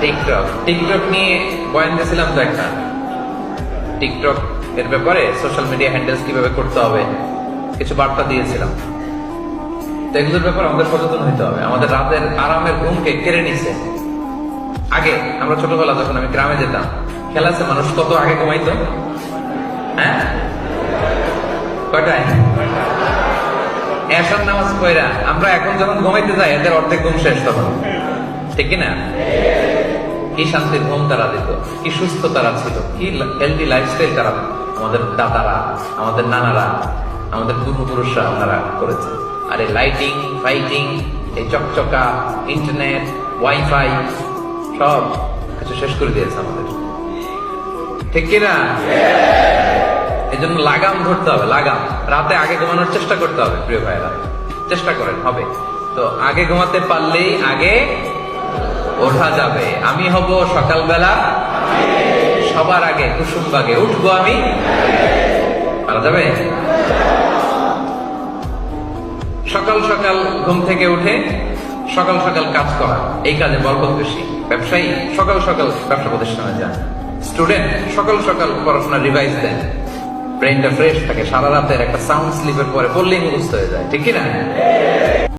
TikTok TikTok নিয়ে বয়ান দিয়েছিলাম তো একটা। টিকটক এর ব্যাপারে সোশ্যাল মিডিয়া হ্যান্ডেলস কিভাবে করতে হবে কিছু বার্তা দিয়েছিলাম। তো এগুলোর ব্যাপারে আমাদের সচেতন হতে হবে। আমাদের রাতের আরামের ঘুমকে কেড়ে নিছে। আগে আমরা ছোটবেলা যখন আমি গ্রামে যেতাম, খেলাছে মানুষ কত আগে ঘুমাইতো। হ্যাঁ, কয়টায়? এশার নামাজ পড়া আমরা এখন যখন ঘুমাইতে যাই এদের অর্ধেক ঘুম শেষ তখন, ঠিক কিনা? কি শান্তির ঘুম তারা দিত, কি সুস্থ তারা ছিল, কি হেলদি লাইফস্টাইল তারা, আমাদের দাদারা, আমাদের নানারা, আমাদের পূর্বপুরুষরা ওনারা করেছে। আর এই লাইটিং ফাইটিং, এই চকচকা ইন্টারনেট ওয়াইফাই সব কিছু শেষ করে দিয়েছে আমাদের, ঠিক কিনা? এই জন্য লাগাম ধরতে হবে, লাগাম। রাতে আগে ঘুমানোর চেষ্টা করতে হবে। প্রিয় ভাইরা, চেষ্টা করেন, হবে তো। আগে ঘুমাতে পারলেই আগে ওঠা যাবে। আমি হব সকালবেলা সবার আগে কুসুম বাগে, উঠবো আমি, পারা যাবে? সকাল সকাল ঘুম থেকে উঠে সকাল সকাল কাজ করা, এই কাজে বরকত বেশি। ব্যবসায়ী সকাল সকাল ব্যবসা প্রতিষ্ঠানে যান, স্টুডেন্ট সকাল সকাল পড়াশোনা রিভাইজ দেন, ব্রেনটা ফ্রেশ থাকে। সারা রাতের একটা সাউন্ড স্লিপের পরে পড়লেই মুখস্থ হয়ে যায়, ঠিক কিনা?